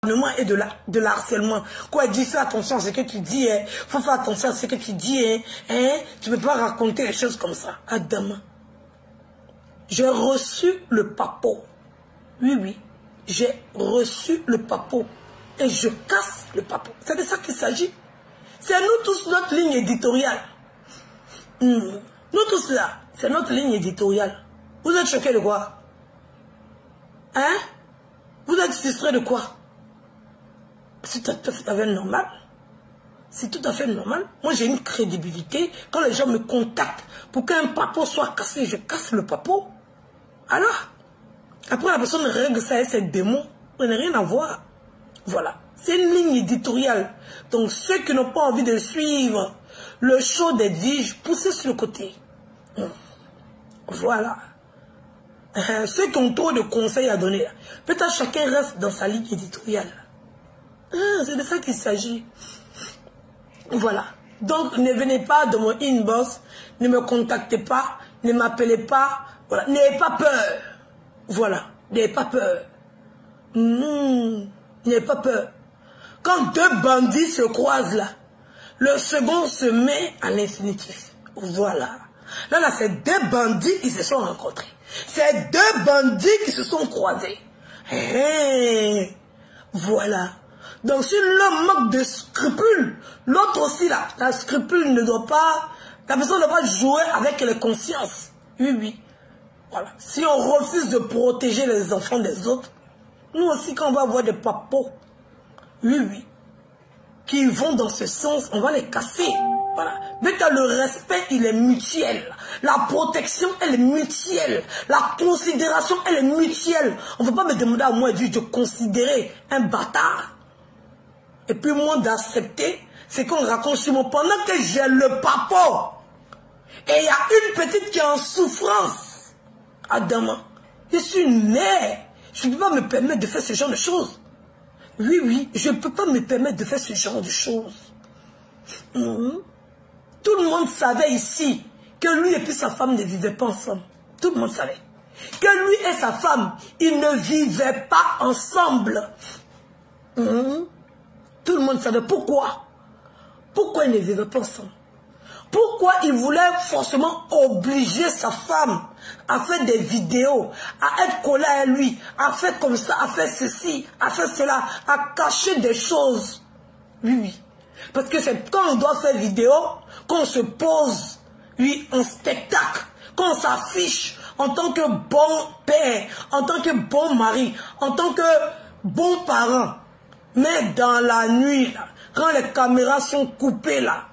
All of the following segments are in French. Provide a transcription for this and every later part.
l'acharnement et de l'harcèlement. Quoi, elle dit, fais attention à ce que tu dis, hein. Faut faire attention à ce que tu dis, hein. Hein? Tu peux pas raconter les choses comme ça. Adam. J'ai reçu le papo. Oui, oui. J'ai reçu le papo. Et je casse le papo. C'est de ça qu'il s'agit. C'est nous tous notre ligne éditoriale. Nous tous là, c'est notre ligne éditoriale. Vous êtes choqués de quoi? Hein? Vous êtes frustrés de quoi? C'est tout à fait normal. C'est tout à fait normal. Moi, j'ai une crédibilité. Quand les gens me contactent pour qu'un papo soit cassé, je casse le papo. Alors, après, la personne règle ça et ses démons. Ça n'a rien à voir. Voilà. C'est une ligne éditoriale. Donc, ceux qui n'ont pas envie de suivre le show d'Edwige, poussez sur le côté. Voilà. Ceux qui ont trop de conseils à donner, peut-être chacun reste dans sa ligne éditoriale. C'est de ça qu'il s'agit. Voilà. Donc, ne venez pas dans mon inbox, ne me contactez pas, ne m'appelez pas. Voilà. N'ayez pas peur. Voilà. N'ayez pas peur. N'ayez pas peur. Quand deux bandits se croisent là, le second se met à l'infinitif. Voilà. Là, c'est deux bandits qui se sont rencontrés. C'est deux bandits qui se sont croisés. Voilà. Donc, si l'homme manque de scrupules, l'autre aussi là, la scrupule ne doit pas, la personne ne doit pas jouer avec les consciences. Oui, oui. Voilà. Si on refuse de protéger les enfants des autres, nous aussi, quand on va avoir des papos, oui, oui, qui vont dans ce sens, on va les casser. Voilà. Mais le respect, il est mutuel. La protection, elle est mutuelle. La considération, elle est mutuelle. On ne peut pas me demander à moi de considérer un bâtard. Et puis moi d'accepter, c'est qu'on raconte sur moi pendant que j'ai le papo. Et il y a une petite qui est en souffrance. Adam, je suis une mère. Je ne peux pas me permettre de faire ce genre de choses. Oui, oui, je ne peux pas me permettre de faire ce genre de choses. Tout le monde savait ici que lui et puis sa femme ne vivaient pas ensemble. Tout le monde savait. Que lui et sa femme, ils ne vivaient pas ensemble. Tout le monde savait. Pourquoi? Pourquoi ils ne vivaient pas ensemble? Pourquoi il voulait forcément obliger sa femme à faire des vidéos, à être collé à lui, à faire comme ça, à faire ceci, à faire cela, à cacher des choses? Oui, oui. Parce que c'est quand on doit faire vidéo, qu'on se pose, oui, en spectacle, qu'on s'affiche en tant que bon père, en tant que bon mari, en tant que bon parent. Mais dans la nuit, là, quand les caméras sont coupées là,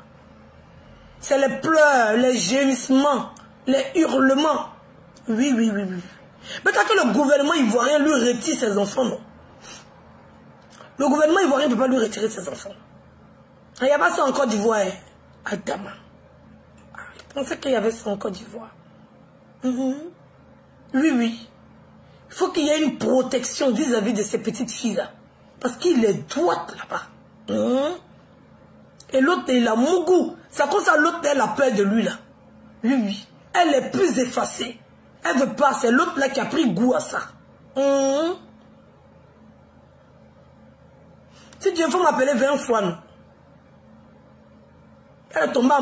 c'est les pleurs, les gémissements, les hurlements. Oui, oui, oui, oui. Mais tant que le gouvernement ivoirien lui retire ses enfants, non. Le gouvernement ivoirien ne peut pas lui retirer ses enfants. Il n'y a pas ça en Côte d'Ivoire, Adama. Je pensais qu'il y avait ça en Côte d'Ivoire. Oui, oui. Il faut qu'il y ait une protection vis-à-vis de ces petites filles-là. Parce qu'il est droit là-bas. Et l'autre, il a mon goût. C'est comme ça l'autre, elle a peur de lui, là. Oui, oui. Elle est plus effacée. Elle veut pas. C'est l'autre, là, qui a pris goût à ça. Si tu veux m'appeler 20 fois, non. Elle est tombée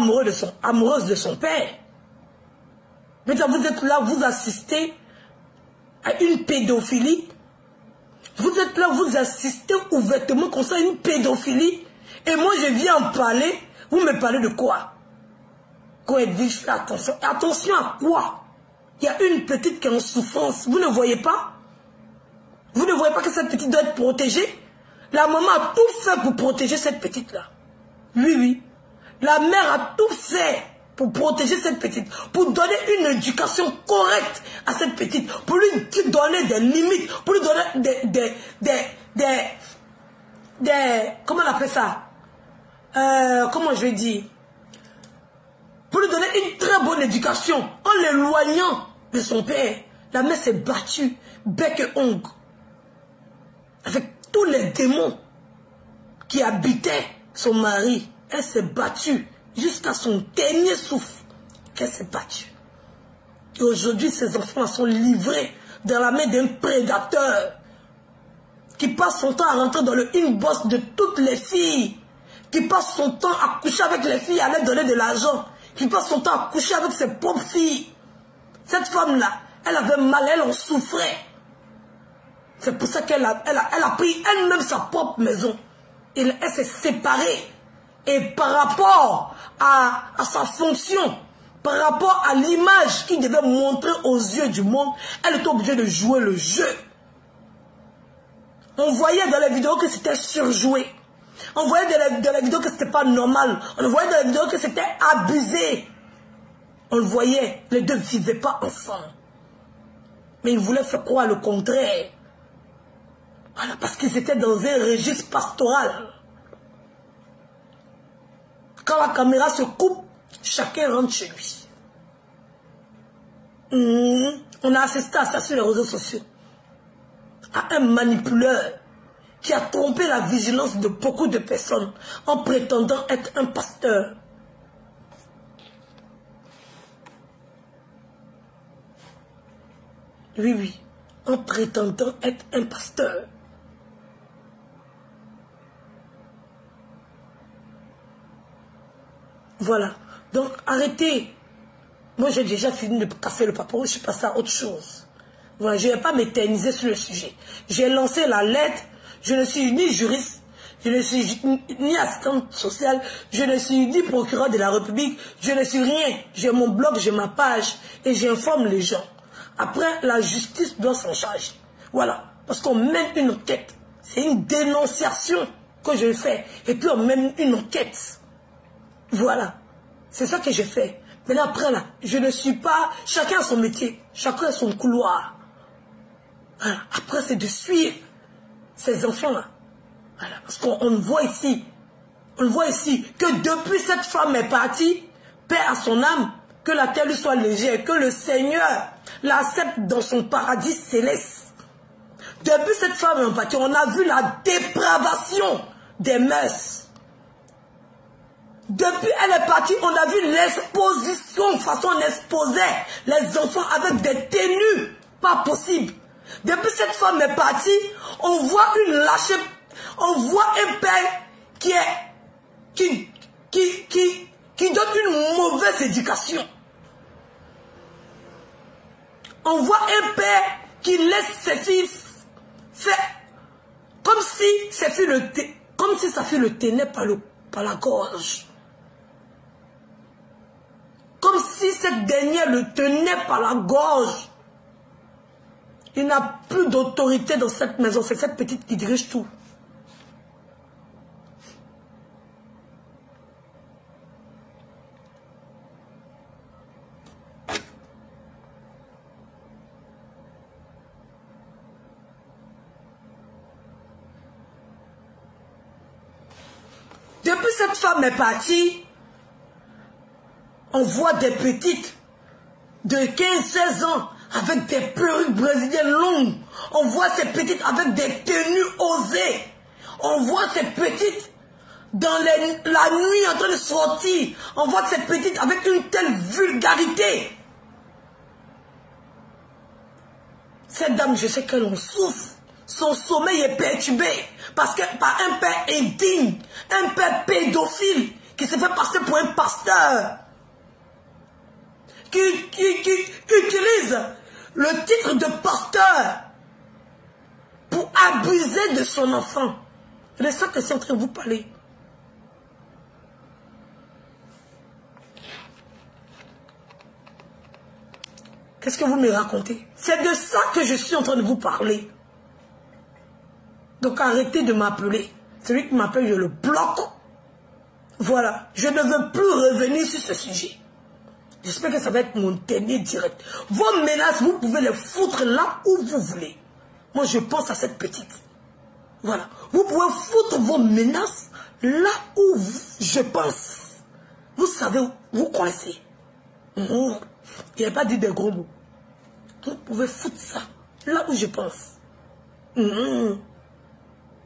amoureuse de son père. Mais vous êtes là, vous assistez à une pédophilie. Vous êtes là, vous assistez ouvertement comme ça à une pédophilie. Et moi, je viens en parler. Vous me parlez de quoi? Quand elle dit, fais attention. Attention à quoi? Il y a une petite qui est en souffrance. Vous ne voyez pas? Vous ne voyez pas que cette petite doit être protégée? La maman a tout fait pour protéger cette petite-là. Oui, oui. La mère a tout fait pour protéger cette petite. Pour donner une éducation correcte à cette petite. Pour lui donner des limites. Pour lui donner comment on appelle ça? Comment je vais dire? Pour lui donner une très bonne éducation. En l'éloignant de son père. La mère s'est battue. Bec et ongle. Avec tous les démons qui habitaient son mari. Elle s'est battue jusqu'à son dernier souffle. Elle s'est battue. Et aujourd'hui, ces enfants sont livrés dans la main d'un prédateur qui passe son temps à rentrer dans le inbox de toutes les filles, qui passe son temps à coucher avec les filles, à leur donner de l'argent, qui passe son temps à coucher avec ses propres filles. Cette femme-là, elle avait mal, elle en souffrait. C'est pour ça qu'elle a pris elle-même sa propre maison. Elle s'est séparée. Et par rapport à sa fonction, par rapport à l'image qu'il devait montrer aux yeux du monde, elle était obligée de jouer le jeu. On voyait dans les vidéos que c'était surjoué. On voyait dans les vidéos que c'était pas normal. On voyait dans les vidéos que c'était abusé. On le voyait, les deux ne vivaient pas ensemble. Mais ils voulaient faire croire le contraire. Voilà, parce qu'ils étaient dans un registre pastoral. Quand la caméra se coupe, chacun rentre chez lui. On a assisté à ça sur les réseaux sociaux. À un manipuleur qui a trompé la vigilance de beaucoup de personnes en prétendant être un pasteur. Oui, oui, en prétendant être un pasteur. Voilà. Donc, arrêtez. Moi, j'ai déjà fini de casser le papier. Je suis passé à autre chose. Voilà, je ne vais pas m'éterniser sur le sujet. J'ai lancé la lettre. Je ne suis ni juriste. Je ne suis ni assistante sociale. Je ne suis ni procureur de la République. Je ne suis rien. J'ai mon blog, j'ai ma page. Et j'informe les gens. Après, la justice doit s'en charger. Voilà. Parce qu'on mène une enquête. C'est une dénonciation que je fais. Et puis, on mène une enquête. Voilà. C'est ça que j'ai fait. Mais là, après, là, je ne suis pas... Chacun a son métier. Chacun a son couloir. Voilà. Après, c'est de suivre ces enfants-là. Voilà. Parce qu'on voit ici. On voit ici que depuis cette femme est partie, paix à son âme, que la terre lui soit légère, que le Seigneur l'accepte dans son paradis céleste. Depuis cette femme est partie, on a vu la dépravation des mœurs. Depuis elle est partie, on a vu l'exposition, façon on exposait les enfants avec des tenues pas possibles. Depuis cette femme est partie, on voit une lâche, on voit un père qui donne une mauvaise éducation. On voit un père qui laisse ses filles faire comme si sa fille le tenait par la gorge. Comme si cette dernière le tenait par la gorge. Il n'a plus d'autorité dans cette maison. C'est cette petite qui dirige tout. Depuis cette femme est partie, on voit des petites de 15-16 ans avec des perruques brésiliennes longues. On voit ces petites avec des tenues osées. On voit ces petites dans la nuit en train de sortir. On voit ces petites avec une telle vulgarité. Cette dame, je sais qu'elle en souffre. Son sommeil est perturbé parce que par un père indigne, un père pédophile qui se fait passer pour un pasteur. Qui utilise le titre de pasteur pour abuser de son enfant. C'est ça que c'est en train de vous parler. Qu'est-ce que vous me racontez? C'est de ça que je suis en train de vous parler. Donc arrêtez de m'appeler. Celui qui m'appelle, je le bloque. Voilà. Je ne veux plus revenir sur ce sujet. J'espère que ça va être mon dernier direct. Vos menaces, vous pouvez les foutre là où vous voulez. Moi, je pense à cette petite. Voilà. Vous pouvez foutre vos menaces là où je pense. Vous savez, vous connaissez. Il n'y a pas dit des gros mots. Vous pouvez foutre ça là où je pense.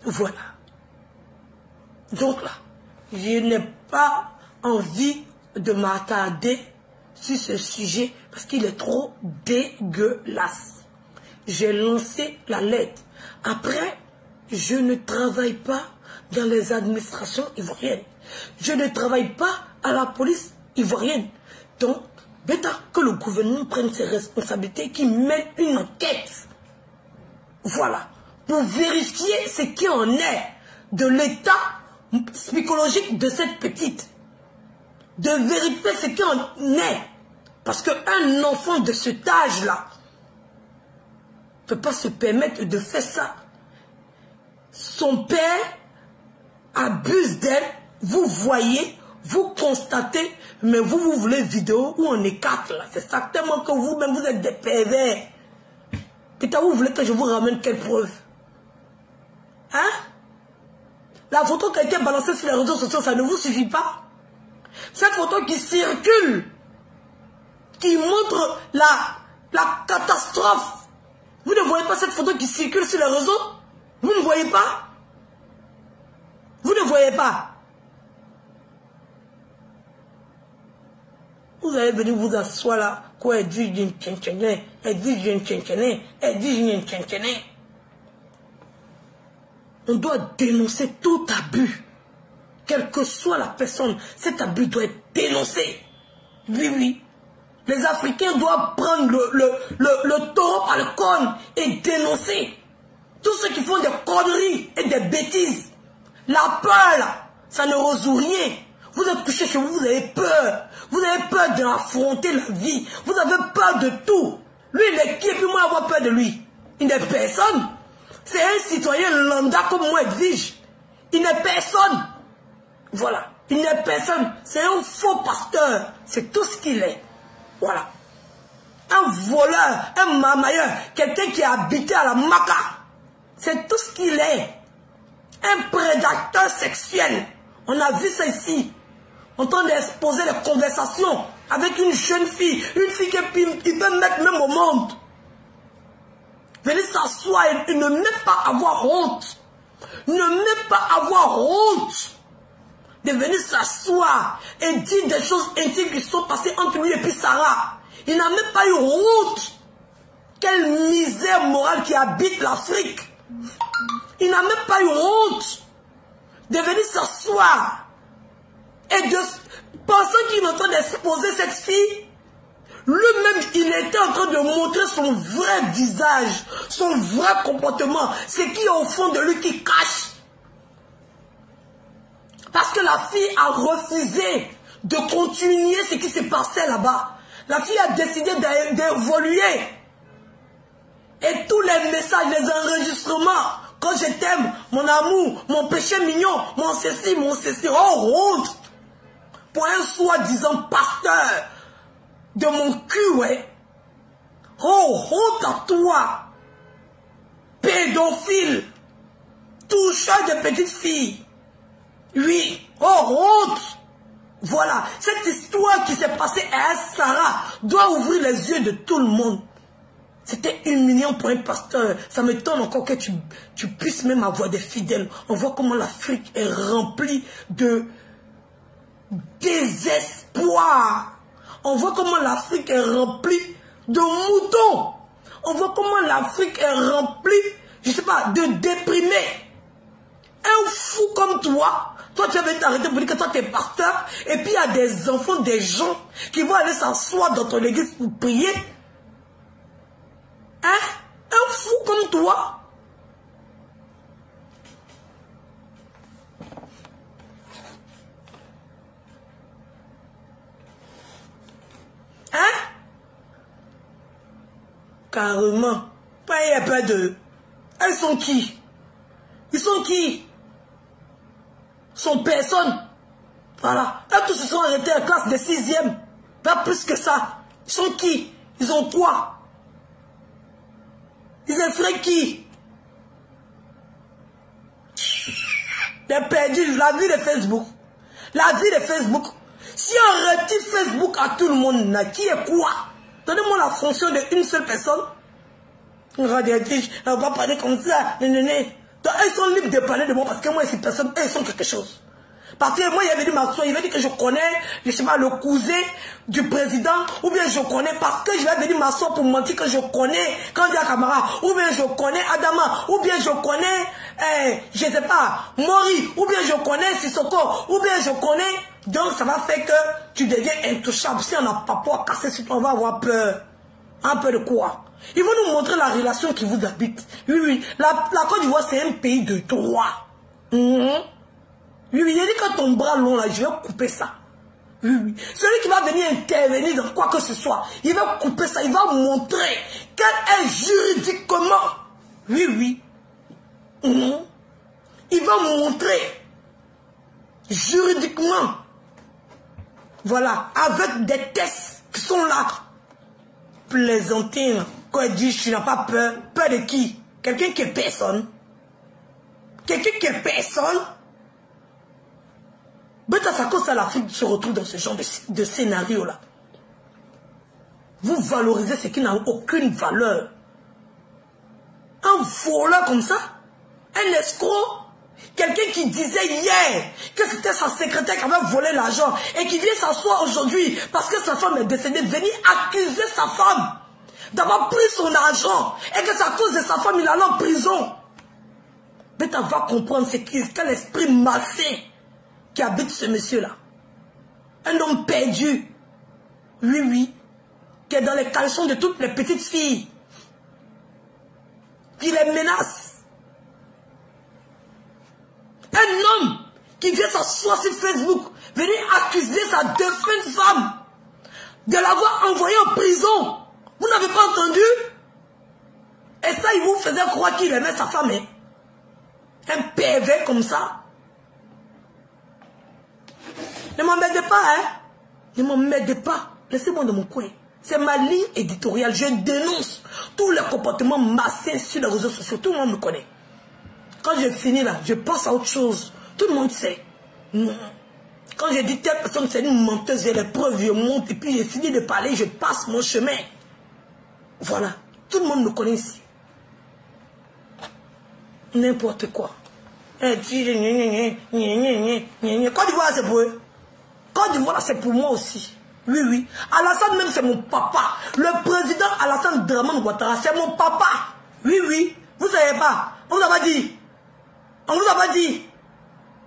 Voilà. Donc là, je n'ai pas envie de m'attarder sur ce sujet parce qu'il est trop dégueulasse. J'ai lancé la lettre. Après, je ne travaille pas dans les administrations ivoiriennes. Je ne travaille pas à la police ivoirienne. Donc, bêta que le gouvernement prenne ses responsabilités, qu'il mène une enquête. Voilà. Pour vérifier ce qui en est de l'état psychologique de cette petite. De vérifier ce qui en est. Parce qu'un enfant de cet âge-là ne peut pas se permettre de faire ça. Son père abuse d'elle, vous voyez, vous constatez, mais vous voulez vidéo où on est quatre là. C'est certainement que vous-même vous êtes des pervers. Putain, vous voulez que je vous ramène quelle preuve? Hein? La photo qui a été balancée sur les réseaux sociaux, ça ne vous suffit pas? Cette photo qui circule, qui montre la catastrophe. Vous ne voyez pas cette photo qui circule sur les réseaux? Vous ne voyez pas? Vous ne voyez pas? Vous allez venir vous asseoir là, quoi, elle dit d'une tchétchéné, elle dit d'une tchétchéné, elle dit d'une tchétchéné. On doit dénoncer tout abus. Quelle que soit la personne, cet abus doit être dénoncé. Oui, oui. Les Africains doivent prendre le taureau par le corne et dénoncer. Tous ceux qui font des conneries et des bêtises. La peur, là, ça ne résout rien. Vous êtes couché chez vous, vous avez peur. Vous avez peur d'affronter la vie. Vous avez peur de tout. Lui, il est qui et puis moi, avoir peur de lui? Il n'est personne. C'est un citoyen lambda comme moi, Edwige. Il n'est personne. Voilà. Il n'est personne. C'est un faux pasteur. C'est tout ce qu'il est. Voilà. Un voleur, un mamailleur, quelqu'un qui a habité à la Maca. C'est tout ce qu'il est. Un prédateur sexuel. On a vu ça ici. En train d'exposer les conversations avec une jeune fille. Une fille qu'il peut mettre même au monde. Venez s'asseoir et ne même pas avoir honte. Ne même pas avoir honte. De venir s'asseoir et dire des choses intimes qui sont passées entre lui et puis Sarah. Il n'a même pas eu honte. Quelle misère morale qui habite l'Afrique. Il n'a même pas eu honte de venir s'asseoir et de penser qu'il est en train d'exposer cette fille. Lui-même, il était en train de montrer son vrai visage, son vrai comportement, ce qui est au fond de lui qui cache. Parce que la fille a refusé de continuer ce qui s'est passé là-bas. La fille a décidé d'évoluer. Et tous les messages, les enregistrements, quand je t'aime, mon amour, mon péché mignon, mon ceci, oh honte. Pour un soi-disant pasteur de mon cul, ouais. Oh honte à toi. Pédophile. Toucheur de petites filles. Oui, oh honte. Voilà, cette histoire qui s'est passée à Sarah doit ouvrir les yeux de tout le monde. C'était humiliant pour un pasteur. Ça m'étonne encore que tu puisses même avoir des fidèles. On voit comment l'Afrique est remplie de désespoir. On voit comment l'Afrique est remplie de moutons. On voit comment l'Afrique est remplie, je ne sais pas, de déprimés. Un fou comme toi, tu avais t'arrêter pour dire que toi tu es pasteur, et puis il y a des enfants, des gens qui vont aller s'asseoir dans ton église pour prier. Hein? Un fou comme toi. Hein? Carrément. Il n'y a pas de... Elles sont qui? Ils sont qui? Sont personne. Voilà. Elles tous se sont arrêtés à la classe de 6e. Pas plus que ça. Ils sont qui? Ils ont quoi? Ils effraient qui? J'ai perdu la vie de Facebook. La vie de Facebook. Si on retire Facebook à tout le monde, qui est quoi? Donnez-moi la fonction d'une seule personne. Une radiatrice, on va parler comme ça. Donc, elles sont libres de parler de moi parce que moi, ces personnes, elles sont quelque chose. Parce que moi, il est venu m'asseoir, il va dire que je connais, je sais pas, le cousin du président, ou bien je connais, parce que je vais venir m'asseoir pour mentir que je connais Kandia Camara, ou bien je connais Adama, ou bien je connais, je sais pas, Mori, ou bien je connais Sissoko, ou bien je connais. Donc ça va faire que tu deviens intouchable. Si on n'a pas pour casser sur toi, on va avoir peur. Un peu de quoi? Ils vont nous montrer la relation qui vous habite. Oui, oui. La Côte d'Ivoire, c'est un pays de droit. Oui, oui. Il a dit que ton bras long, là, je vais couper ça. Oui, oui. Celui qui va venir intervenir dans quoi que ce soit, il va couper ça. Il va montrer qu'elle est juridiquement. Oui, oui. Il va montrer juridiquement. Voilà. Avec des tests qui sont là. Plaisantine. Quand elle dit tu n'as pas peur, peur de qui? Quelqu'un qui est personne. Quelqu'un qui est personne. Beta Sako, ça l'Afrique se retrouve dans ce genre de scénario-là. Vous valorisez ce qui n'a aucune valeur. Un voleur comme ça, un escroc, quelqu'un qui disait hier que c'était sa secrétaire qui avait volé l'argent et qui vient s'asseoir aujourd'hui parce que sa femme est décédée, venir accuser sa femme d'avoir pris son argent et que c'est à cause de sa femme il allait en prison. Mais tu vas comprendre c'est quel esprit malsain qui habite ce monsieur-là. Un homme perdu. Oui, oui. Qui est dans les caleçons de toutes les petites filles. Qui les menace. Un homme qui vient s'asseoir sur Facebook, venir accuser sa défunte femme de l'avoir envoyée en prison. Vous n'avez pas entendu? Et ça, il vous faisait croire qu'il aimait sa femme. Hein? Un pervers comme ça. Ne m'emmerdez pas, hein? Ne m'emmerdez pas. Laissez-moi dans mon coin. C'est ma ligne éditoriale. Je dénonce tous les comportements malsains sur les réseaux sociaux. Tout le monde me connaît. Quand j'ai fini là, je passe à autre chose. Tout le monde sait. Quand je dis telle personne, c'est une menteuse, j'ai les preuves, je monte et puis j'ai fini de parler, je passe mon chemin. Voilà. Tout le monde me connaît ici. N'importe quoi. Côte d'Ivoire, c'est pour eux. Côte d'Ivoire, c'est pour moi aussi. Oui, oui. Alassane même, c'est mon papa. Le président Alassane Dramane Ouattara, c'est mon papa. Oui, oui. Vous ne savez pas. On vous a pas dit. On vous a pas dit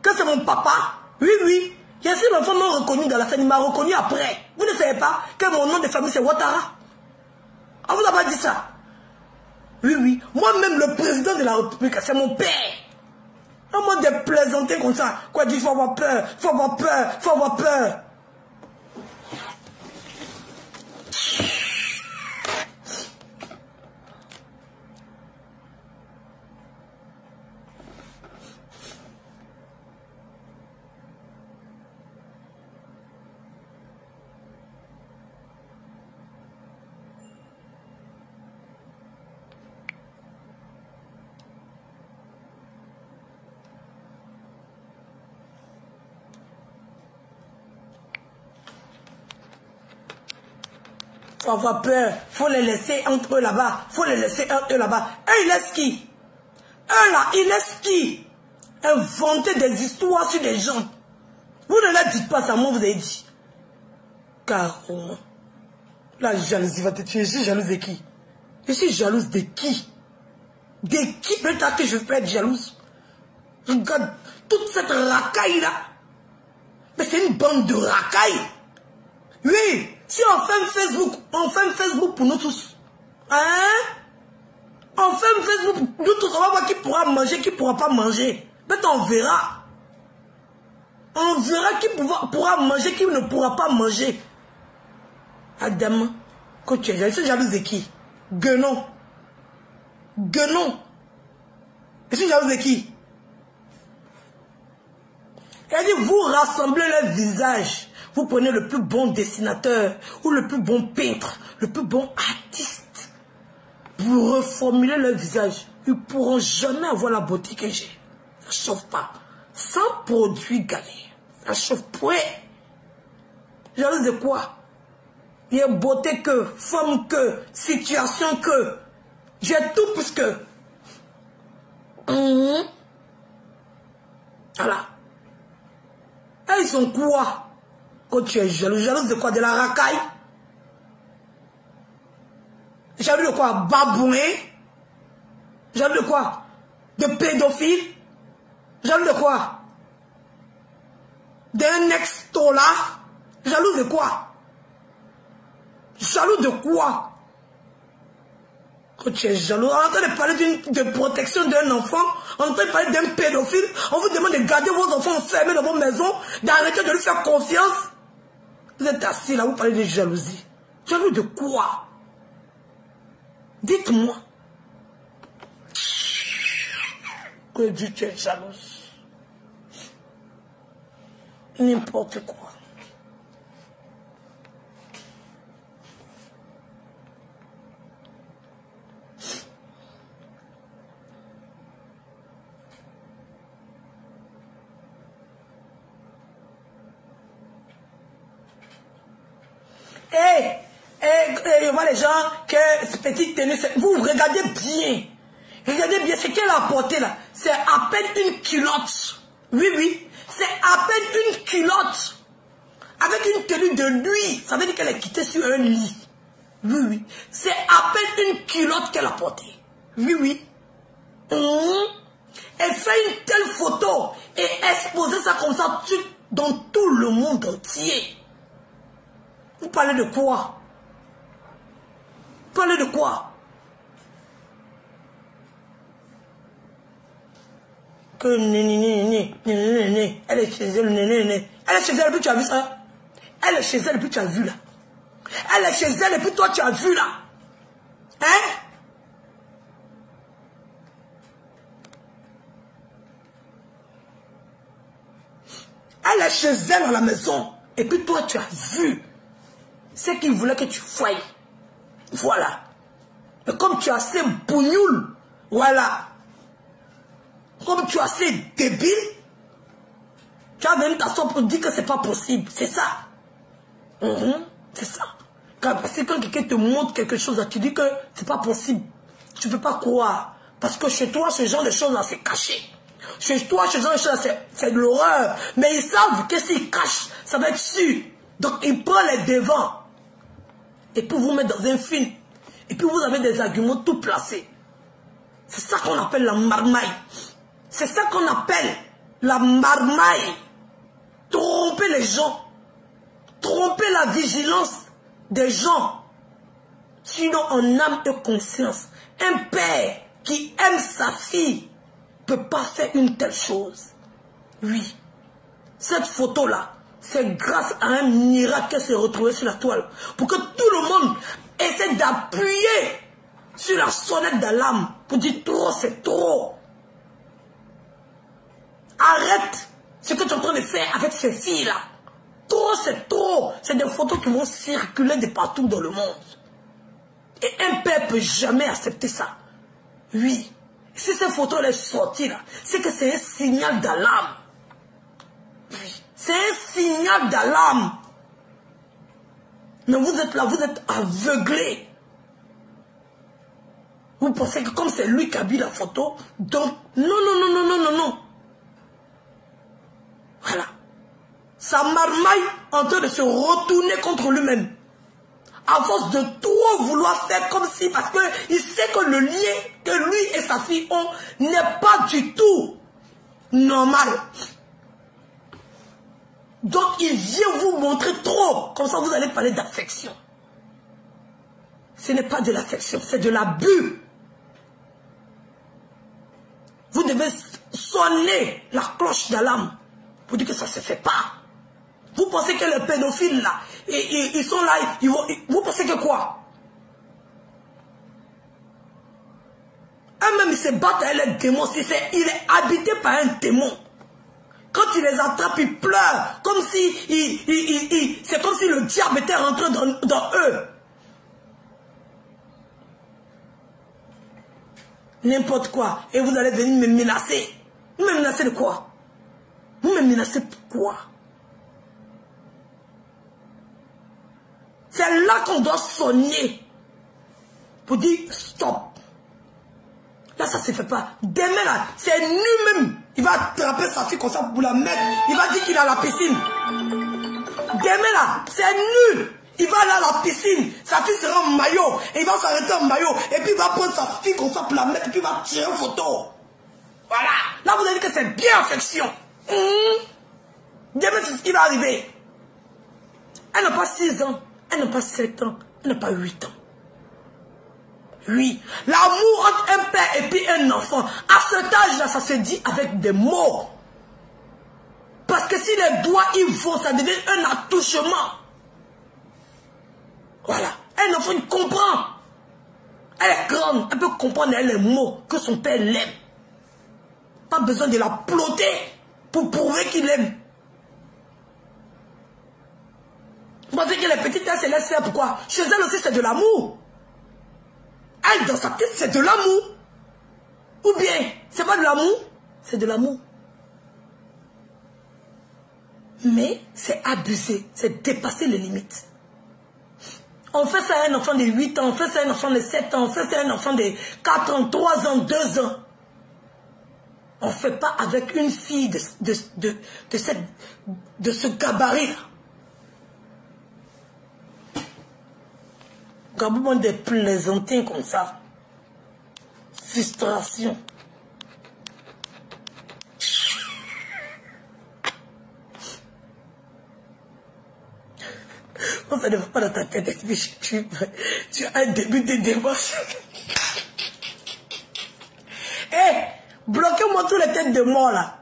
que c'est mon papa. Oui, oui. J'ai si l'enfant m'a reconnu dans la scène, il m'a reconnu après. Vous ne savez pas que mon nom de famille, c'est Ouattara. On vous a pas dit ça. Oui, oui. Moi-même, le président de la République, c'est mon père. Un mot de plaisanter comme ça. Quoi, il faut avoir peur, faut avoir peur, faut avoir peur. Faut avoir peur, faut les laisser entre eux là-bas, faut les laisser entre eux là-bas. Eux, ils laissent qui? Eux là, ils laissent qui? Inventer des histoires sur des gens. Vous ne leur dites pas ça, moi vous avez dit. Car la jalousie va te tuer. Je suis jalouse de qui? Je suis jalouse de qui? De qui peut-être que je peux être jalouse? Regarde toute cette racaille là. Mais c'est une bande de racailles. Oui. Si on fait un Facebook pour nous tous. Hein? On fait un Facebook pour nous tous. On va voir qui pourra manger, qui ne pourra pas manger. Mais on verra. On verra qui pourra manger, qui ne pourra pas manger. Adam, quand tu es jalouse de qui? Guenon. Guenon. Je suis jalouse de qui? Elle dit, vous rassemblez leurs visages. Vous prenez le plus bon dessinateur ou le plus bon peintre, le plus bon artiste. Vous reformulez leur visage. Ils ne pourront jamais avoir la beauté que j'ai. Ça ne chauffe pas. Sans produit gagné. Ça chauffe point. Jalouse de quoi? Il y a beauté que, forme que, situation que. J'ai tout plus que. Voilà. ils sont quoi? Quand tu es jaloux, jalouse de quoi? De la racaille? Jaloux de quoi? Baboué? Jaloux de quoi? De pédophile? Jaloux de quoi? D'un ex-tola? Jaloux de quoi? Jaloux de quoi? Quand tu es jaloux, on est en train de parler de protection d'un enfant, on est en train de parler d'un pédophile, on vous demande de garder vos enfants enfermés dans vos maisons, d'arrêter de lui faire confiance. Vous êtes assis là, vous parlez de jalousie. Jaloux de quoi? Dites-moi. Que Dieu, tu es jalouse. N'importe quoi. Je vois les gens que petite tenue, vous regardez bien. Regardez bien, ce qu'elle a porté là, c'est à peine une culotte. Oui, oui, c'est à peine une culotte. Avec une tenue de nuit, ça veut dire qu'elle est quittée sur un lit. Oui, oui, c'est à peine une culotte qu'elle a portée. Oui, oui. Elle fait une telle photo et exposer ça comme ça dans tout le monde entier. Vous parlez de quoi? Vous parlez de quoi? Que elle est chez elle, elle est chez elle, et puis tu as vu ça? Elle est chez elle, et puis tu as vu là. Elle est chez elle, et puis toi tu as vu là. Hein? Elle est chez elle à la maison, et puis toi tu as vu. C'est qu'il voulait que tu voyes. Voilà. Mais comme tu es assez bougnoule, voilà. Comme tu es assez débile, tu as venu t'asseoir pour dire que c'est pas possible. C'est ça. C'est ça. Parce que quand quelqu'un te montre quelque chose, tu dis que c'est pas possible. Tu ne peux pas croire. Parce que chez toi, ce genre de choses-là, c'est caché. Chez toi, ce genre de choses-là, c'est de l'horreur. Mais ils savent que s'ils cachent, ça va être sûr. Donc, ils prennent les devants. Et puis vous mettre dans un film. Et puis vous avez des arguments tout placés. C'est ça qu'on appelle la marmaille. C'est ça qu'on appelle la marmaille. Tromper les gens. Tromper la vigilance des gens. Sinon en âme et conscience. Un père qui aime sa fille ne peut pas faire une telle chose. Oui. Cette photo-là, c'est grâce à un miracle qu'elle s'est retrouvée sur la toile. Pour que tout le monde essaie d'appuyer sur la sonnette d'alarme. Pour dire trop, c'est trop. Arrête ce que tu es en train de faire avec ces filles-là. Trop, c'est trop. C'est des photos qui vont circuler de partout dans le monde. Et un père ne peut jamais accepter ça. Oui. Si cette photo est sortie là, c'est que c'est un signal d'alarme. Oui. C'est un signal d'alarme. Mais vous êtes là, vous êtes aveuglés. Vous pensez que comme c'est lui qui a vu la photo, donc non. Voilà. Sa marmaille en train de se retourner contre lui-même. À force de trop vouloir faire comme si, parce qu'il sait que le lien que lui et sa fille ont n'est pas du tout normal. Donc il vient vous montrer trop. Comme ça vous allez parler d'affection. Ce n'est pas de l'affection, c'est de l'abus. Vous devez sonner la cloche d'alarme pour dire que ça ne se fait pas. Vous pensez que les pédophiles là, ils sont là, vous pensez que quoi? Eux-mêmes ils se battent avec les démons, il est habité par un démon. Quand il les attrape, ils pleurent, comme si, c'est comme si le diable était rentré dans eux. N'importe quoi. Et vous allez venir me menacer. Vous me menacez de quoi? Vous me menacez pourquoi? C'est là qu'on doit sonner pour dire stop. Là, ça se fait pas. Demain, là, c'est lui-même. Il va attraper sa fille comme ça pour la mettre. Il va dire qu'il est à la piscine. Demain, là, c'est nul. Il va aller à la piscine. Sa fille sera en maillot. Et il va s'arrêter en maillot. Et puis, il va prendre sa fille comme ça pour la mettre. Et puis, il va tirer une photo. Voilà. Là, vous avez dit que c'est bien affection. Demain, c'est ce qui va arriver. Elle n'a pas 6 ans. Elle n'a pas 7 ans. Elle n'a pas 8 ans. Oui, l'amour entre un père et puis un enfant, à cet âge-là, ça se dit avec des mots. Parce que si les doigts y vont, ça devient un attouchement. Voilà. Un enfant, il comprend. Elle est grande, elle peut comprendre les mots que son père l'aime. Pas besoin de la ploter pour prouver qu'il aime. Vous pensez que les petites, elles se laissent faire pourquoi? Chez elles aussi, c'est de l'amour. Elle, dans sa tête, c'est de l'amour. Ou bien, c'est pas de l'amour, c'est de l'amour. Mais c'est abusé, c'est dépasser les limites. On fait ça à un enfant de 8 ans, on fait ça à un enfant de 7 ans, on fait ça à un enfant de 4 ans, 3 ans, 2 ans. On ne fait pas avec une fille de ce gabarit-là. Gabou, des plaisantins comme ça. Frustration. Ça ne va pas dans ta tête. Tu as un début de démarche. Hé, bloquez-moi toutes les têtes de mort là.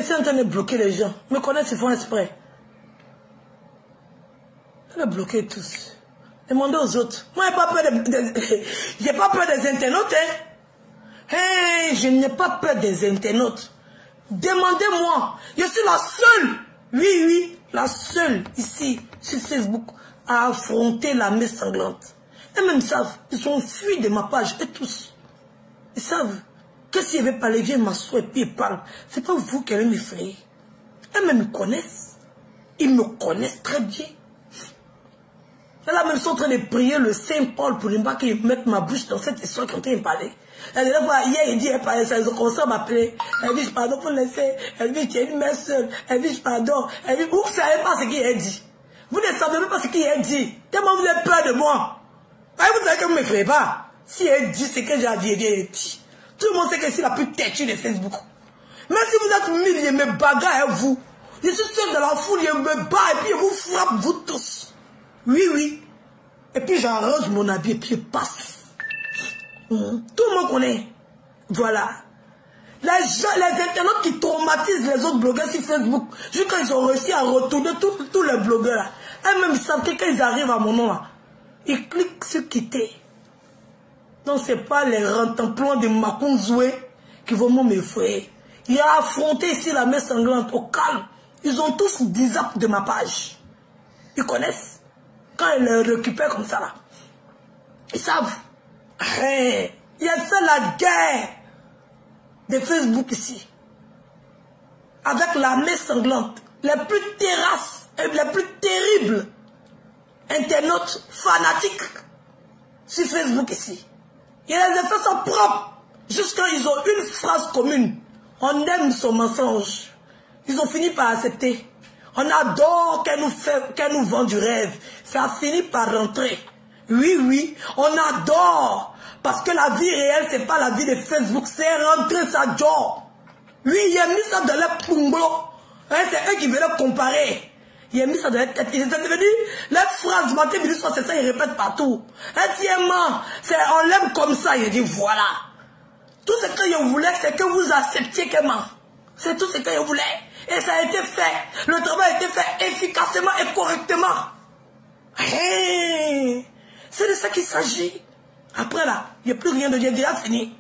C'est en train de bloquer les gens. Me connaissent, ils font exprès. Je vais bloquer tous. Demandez aux autres. Moi, j'ai pas peur des internautes. Hey, je n'ai pas peur des internautes. Demandez-moi. Je suis la seule. Oui, la seule ici sur Facebook à affronter la main sanglante. Et même ils savent. Ils sont fuis de ma page. Et tous. Ils savent. Que si je vais parler, viens m'asseoir et puis ils parlent. C'est pas vous qui allez m'effrayer. Eux-mêmes me connaissent. Ils me connaissent très bien. Là même ils sont en train de prier le Saint-Paul pour ne pas qu'ils mettent ma bouche dans cette histoire quand ils me parlaient. La dernière fois, hier, il dit, elle parlait ça, ils ont commencé à m'appeler. Elle dit, je pardonne pour laisser. Elle dit, tu es une mère seule. Elle dit, je pardonne. Elle dit, vous ne savez pas ce qu'il a dit. Vous ne savez même pas ce qu'il a dit. Tellement vous avez peur de moi. Vous savez que vous ne m'effrayez pas. Si elle dit ce que j'ai dit. Tout le monde sait que c'est la plus têtue de Facebook. Même si vous êtes mille, je me bagarre à vous. Je suis seul dans la foule, je me bats et puis je vous frappe, vous tous. Oui. Et puis j'arrange mon habit et puis je passe. Tout le monde connaît. Voilà. Les internautes qui traumatisent les autres blogueurs sur Facebook, juste quand ils ont réussi à retourner tous les blogueurs là, eux-mêmes ils savent que quand ils arrivent à mon nom là, ils cliquent sur quitter. Donc ce n'est pas les rentemplons de Makounzoué qui vont m'effrayer. Il a affronté ici la main sanglante au calme. Ils ont tous 10 apps de ma page. Ils connaissent. Quand ils les récupèrent comme ça là, ils savent. Il y a fait la guerre de Facebook ici. Avec la main sanglante. Les plus terrasses et les plus terribles internautes fanatiques sur Facebook ici. Et les effets sont propres. Jusqu'à ils ont une phrase commune. On aime son mensonge. Ils ont fini par accepter. On adore qu'elle nous vend du rêve. Ça a fini par rentrer. Oui, on adore. Parce que la vie réelle, c'est pas la vie de Facebook. C'est rentrer sa joie. Oui, il a mis ça dans les punglo. Hein, c'est eux qui veulent comparer. Il a mis ça dans la tête. Il est devenu la phrase matin, midi, soir, c'est ça, il répète partout. Intimement, on l'aime comme ça. Il dit voilà. Tout ce que je voulais, c'est que vous acceptiez qu'elle ment. C'est tout ce que je voulais. Et ça a été fait. Le travail a été fait efficacement et correctement. Hey, c'est de ça qu'il s'agit. Après là, il n'y a plus rien de dire. Déjà fini.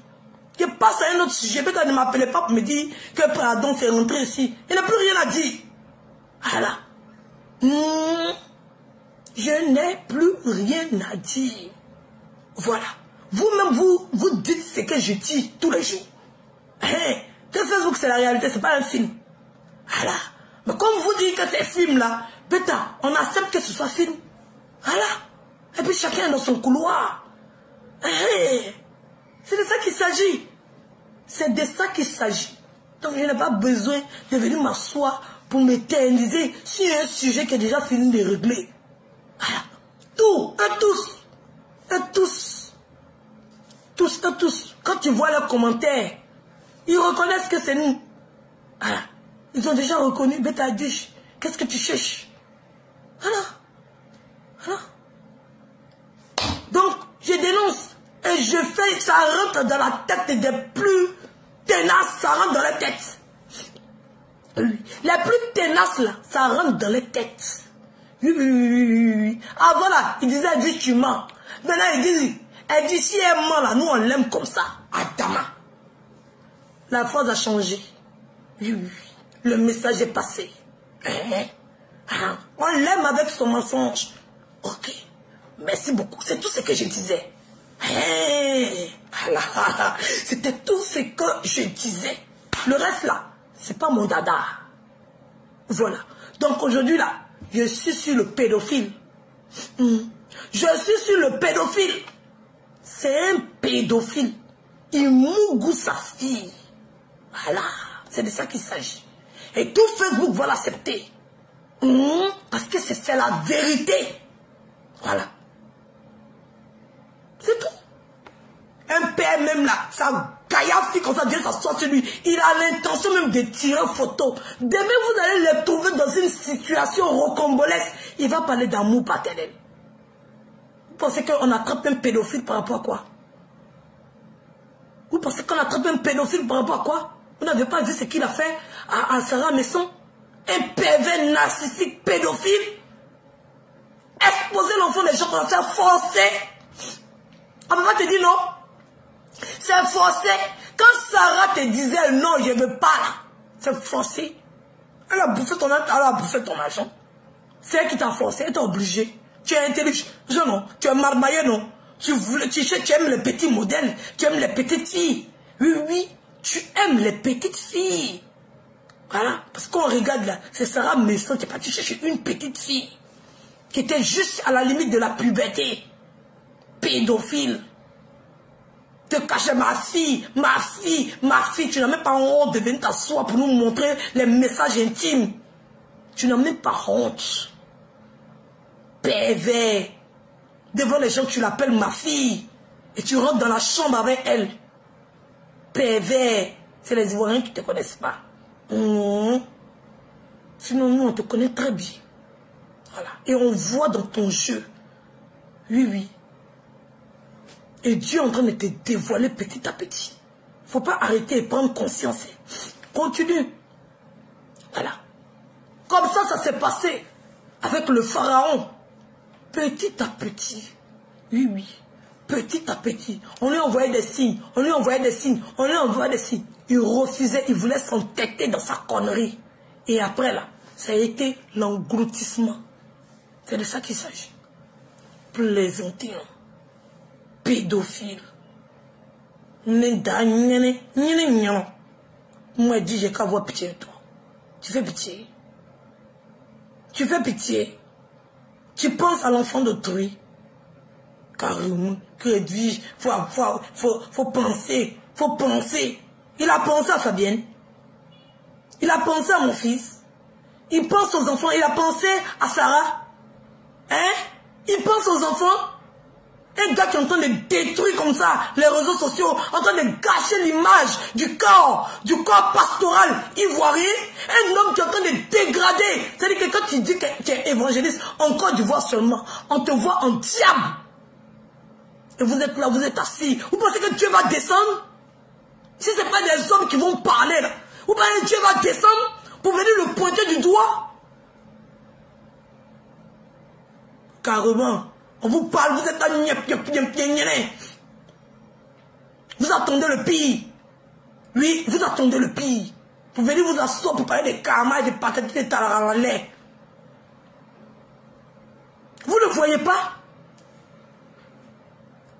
Je passe à un autre sujet. Peut-être ne m'appelez pas pour me dire que pardon, c'est rentré ici. Il n'y a plus rien à dire. Voilà. Je n'ai plus rien à dire. Voilà. Vous-même, vous dites ce que je dis tous les jours. Hey, que Facebook, c'est la réalité, c'est pas un film. Voilà. Mais comme vous dites que c'est film là, peut-être on accepte que ce soit film. Voilà. Et puis chacun dans son couloir. Hey, c'est de ça qu'il s'agit. C'est de ça qu'il s'agit. Donc je n'ai pas besoin de venir m'asseoir pour m'éterniser sur un sujet qui est déjà fini de régler. Voilà. Tout, et tous, et tous, tous, et tous. Quand tu vois leurs commentaires, ils reconnaissent que c'est nous. Voilà. Ils ont déjà reconnu Beta Dish. Qu'est-ce que tu cherches? Voilà. Voilà. Donc, je dénonce. Et je fais, ça rentre dans la tête des plus tenaces, ça rentre dans la tête. Oui. Les plus tenaces là, ça rentre dans les têtes. Oui. Avant là, il disait, elle dit tu mens. Maintenant, elle dit si elle ment là, nous on l'aime comme ça. Adama. La phrase a changé. Oui. Le message est passé. On l'aime avec son mensonge. Ok. Merci beaucoup. C'est tout ce que je disais. C'était tout ce que je disais. Le reste là, c'est pas mon dada. Voilà. Donc aujourd'hui là, je suis sur le pédophile. Je suis sur le pédophile. C'est un pédophile. Il mougoue sa fille. Voilà. C'est de ça qu'il s'agit. Et tout Facebook va l'accepter. Parce que c'est la vérité. Voilà. C'est tout. Un père même là, ça gaillasse comme ça, Dieu s'assoit sur lui. Il a l'intention même de tirer une photo. Demain, vous allez le trouver dans une situation rocambolesque. Il va parler d'amour paternel. Vous pensez qu'on attrape un pédophile par rapport à quoi? Vous pensez qu'on attrape un pédophile par rapport à quoi? Vous n'avez pas vu ce qu'il a fait à Sarah Messon? Un pervers narcissique pédophile. Exposer l'enfant des gens comme ça, forcer. On ne peut pas te dire non. C'est forcé. Quand Sarah te disait non, je ne veux pas là, c'est forcé. Elle a bouffé ton argent. C'est elle qui t'a forcé, elle t'a obligé. Tu es intelligent, non. Tu es marmaillé, non. Tu aimes les petits modèles, tu aimes les petites filles. Oui, tu aimes les petites filles. Voilà, parce qu'on regarde là, c'est Sarah Messon qui est partie chercher une petite fille qui était juste à la limite de la puberté. Pédophile. Te cacher ma fille, tu n'as même pas honte de venir t'asseoir pour nous montrer les messages intimes. Tu n'as même pas honte. Pervers. Devant les gens, tu l'appelles ma fille. Et tu rentres dans la chambre avec elle. Pervers. C'est les Ivoiriens qui ne te connaissent pas. Sinon, nous, on te connaît très bien. Voilà. Et on voit dans ton jeu. Oui. Et Dieu est en train de te dévoiler petit à petit. Il ne faut pas arrêter et prendre conscience. Continue. Voilà. Comme ça s'est passé avec le pharaon. Petit à petit. Oui. Petit à petit. On lui envoyait des signes. Il refusait, il voulait s'entêter dans sa connerie. Et après là, ça a été l'engloutissement. C'est de ça qu'il s'agit. Plaisanter. Pédophile. Moi, je dis, j'ai qu'à avoir pitié de toi. Tu fais pitié. Tu penses à l'enfant d'autrui. Carrément, que dis-je, faut penser. Il a pensé à Fabienne. Il a pensé à mon fils. Il pense aux enfants. Il a pensé à Sarah. Il pense aux enfants. Un gars qui est en train de détruire comme ça les réseaux sociaux, en train de gâcher l'image du corps pastoral ivoirien. Un homme qui est en train de dégrader. C'est-à-dire que quand tu dis que tu es évangéliste, en Côte d'Ivoire seulement, on te voit en diable. Et vous êtes là, vous êtes assis. Vous pensez que Dieu va descendre? Si ce n'est pas des hommes qui vont parler là, vous pensez que Dieu va descendre pour venir le pointer du doigt? Carrément. On vous parle, vous êtes là, vous attendez le pire. Oui, vous attendez le pire. Vous venez vous asseoir pour parler des karmas et des patates et des talaralais. Vous ne voyez pas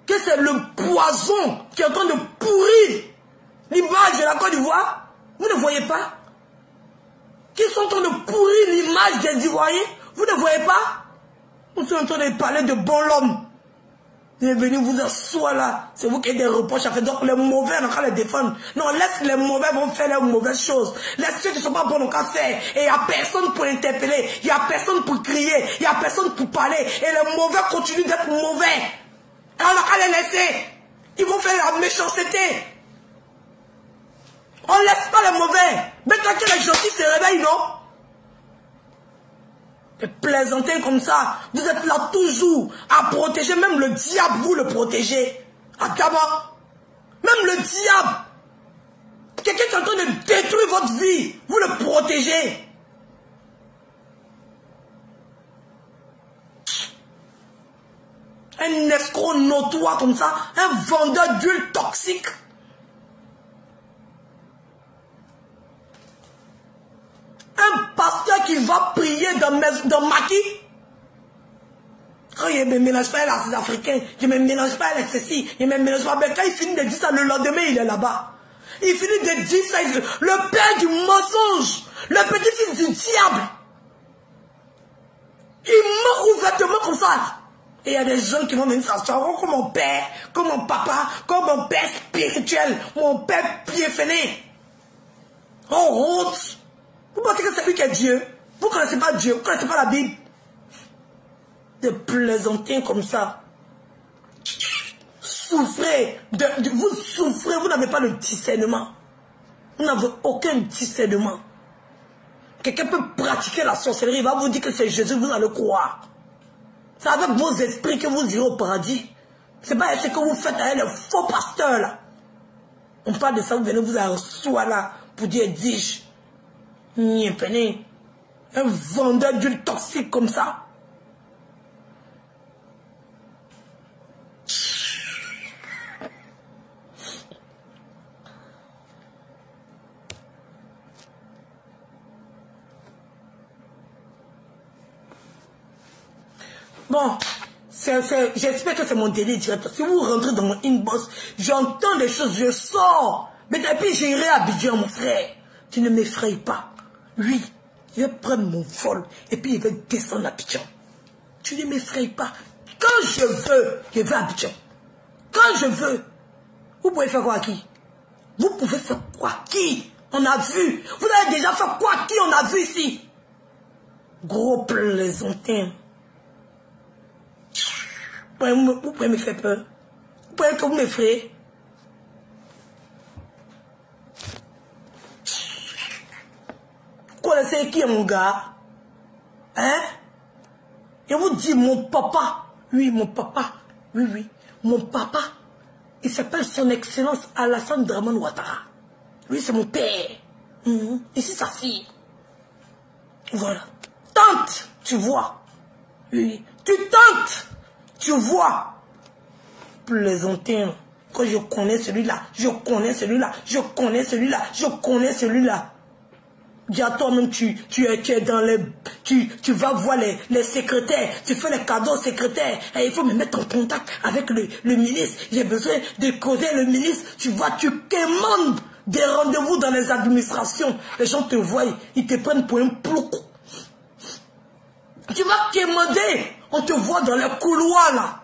que c'est le poison qui est en train de pourrir l'image de la Côte d'Ivoire? Vous ne voyez pas qu'ils sont en train de pourrir l'image des Ivoiriens? Vous ne voyez pas? Nous sommes en train de parler de bon homme. Vous venez vous asseoir là. C'est vous qui avez des reproches à faire. Donc les mauvais, on va les défendre. Non, laisse les mauvais vont faire les mauvaises choses. Laisse ceux qui ne sont pas bons au faire. Et il n'y a personne pour interpeller. Il n'y a personne pour crier. Il n'y a personne pour parler. Et les mauvais continuent d'être mauvais. Et on n'a qu'à les laisser. Ils vont faire la méchanceté. On ne laisse pas les mauvais. Maintenant que les gentils se réveillent, non? Et plaisanter comme ça, vous êtes là toujours à protéger, même le diable, vous le protégez. Adama, même le diable, quelqu'un qui est en train de détruire votre vie, vous le protégez. Un escroc notoire comme ça, un vendeur d'huile toxique. Un pasteur qui va prier dans Maki. Quand il ne me mélange pas les Africains, je ne me mélange pas avec ceci, je ne me mélange pas. Mais quand il finit de dire ça, le lendemain, il est là-bas. Il finit de dire ça, le père du mensonge, le petit-fils du diable. Il ment ouvertement comme ça. Et il y a des gens qui vont venir s'asseoir comme mon père, comme mon papa, comme mon père spirituel, mon père piéfiné. Oh, honte. Vous pensez que c'est lui qui est Dieu? Vous ne connaissez pas Dieu, vous ne connaissez pas la Bible. De plaisanter comme ça. Souffrez. Vous souffrez, vous n'avez pas de discernement. Vous n'avez aucun discernement. Quelqu'un peut pratiquer la sorcellerie, il va vous dire que c'est Jésus, vous allez croire. C'est avec vos esprits que vous irez au paradis. Ce n'est pas ce que vous faites avec les faux pasteurs là. On parle de ça, vous venez vous asseoir là pour dire dis. Un vendeur d'huile toxique comme ça. Bon, j'espère que c'est mon délire direct. Si vous rentrez dans mon inbox, j'entends des choses, je sors. Mais depuis, j'irai à Abidjan, mon frère. Tu ne m'effrayes pas. Oui, je vais prendre mon vol et puis il va descendre à Abidjan. Tu ne m'effrayes pas. Quand je veux, je vais à Abidjan. Quand je veux. Vous pouvez faire quoi à qui? Vous pouvez faire quoi à qui? On a vu. Vous avez déjà fait quoi à qui on a vu ici? Gros plaisantin. Vous pouvez me faire peur. Vous pouvez que vous m'effrayez. Vous connaissez qui est mon gars? Hein? Et vous dit mon papa. Oui, mon papa. Oui, oui. Mon papa. Il s'appelle son excellence Alassane Dramane Ouattara. Lui, c'est mon père. Ici, sa fille. Voilà. Tente, tu vois. Oui. Tu tentes, tu vois. Plaisantin. Quand je connais celui-là, je connais celui-là, je connais celui-là, je connais celui-là. Dis à toi-même, tu es dans les... Tu vas voir les secrétaires, tu fais les cadeaux aux secrétaires. Et il faut me mettre en contact avec le ministre. J'ai besoin de causer le ministre. Tu vois, tu commandes des rendez-vous dans les administrations. Les gens te voient, ils te prennent pour un plouc. Tu vas commander, on te voit dans les couloirs là,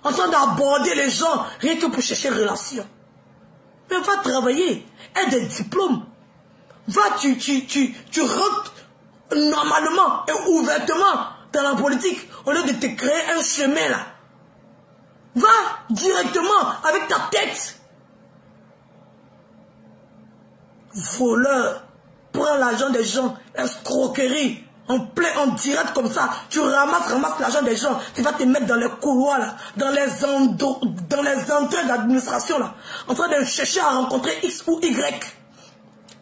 en train d'aborder les gens, rien que pour chercher relation. Mais va travailler, aie des diplômes. Va, tu rentres normalement et ouvertement dans la politique au lieu de te créer un chemin là. Va directement avec ta tête. Voleur, prends l'argent des gens, escroquerie, en direct comme ça, tu ramasses l'argent des gens, tu vas te mettre dans les couloirs là, dans les entrées d'administration là, en train de chercher à rencontrer X ou Y.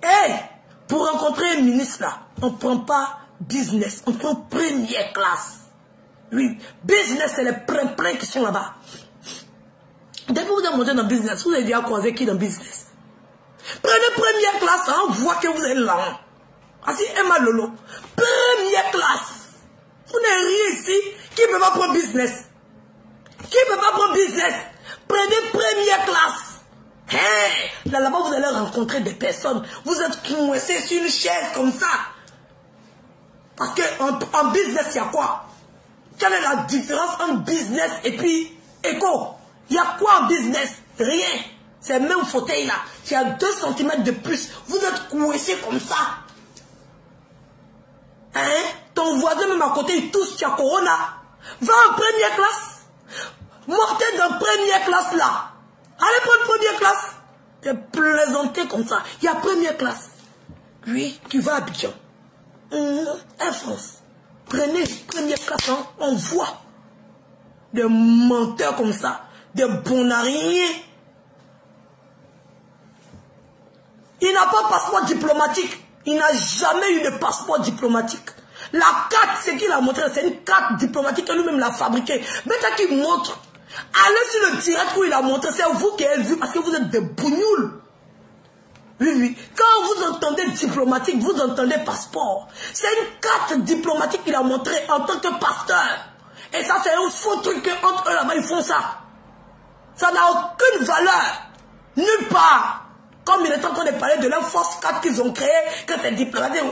Hey, pour rencontrer un ministre là, on ne prend pas business, on prend première classe. Oui, business, c'est les pleins qui sont là-bas. Depuis que vous êtes monté dans business, vous avez déjà croisé qui dans business? Prenez première classe, hein, on voit que vous êtes là. Assis Emma Lolo. Première classe. Vous n'avez rien ici. Qui ne peut pas prendre business? Qui ne peut pas prendre business? Prenez première classe. Hey, là-bas, vous allez rencontrer des personnes. Vous êtes coincé sur une chaise comme ça. Parce qu'en business, il y a quoi? Quelle est la différence entre business et puis éco? Il y a quoi en business? Rien. C'est le même fauteuil là. Il y a 2 cm de plus. Vous êtes coincé comme ça. Hein? Ton voisin même à côté, il tousse, tu as corona. Va en première classe. Montez dans première classe là. Allez prendre première classe. Tu plaisanter comme ça. Il y a première classe. Oui, tu vas à Abidjan. Air France. Prenez première classe, hein? On voit des menteurs comme ça, des bonariens. Il n'a pas de passeport diplomatique. Il n'a jamais eu de passeport diplomatique. La carte, c'est qu'il a montré, c'est une carte diplomatique que lui-même l'a fabriquée. Mais quand il montre, allez sur le direct où il a montré, c'est vous qui avez vu parce que vous êtes des bougnoules. Oui, oui. Quand vous entendez diplomatique, vous entendez passeport. C'est une carte diplomatique qu'il a montrée en tant que pasteur. Et ça, c'est un faux truc qu'entre eux là-bas, ils font ça. Ça n'a aucune valeur. Nulle part. Comme il est en train de parler de leur force carte qu'ils ont créée, que c'est diplomatique,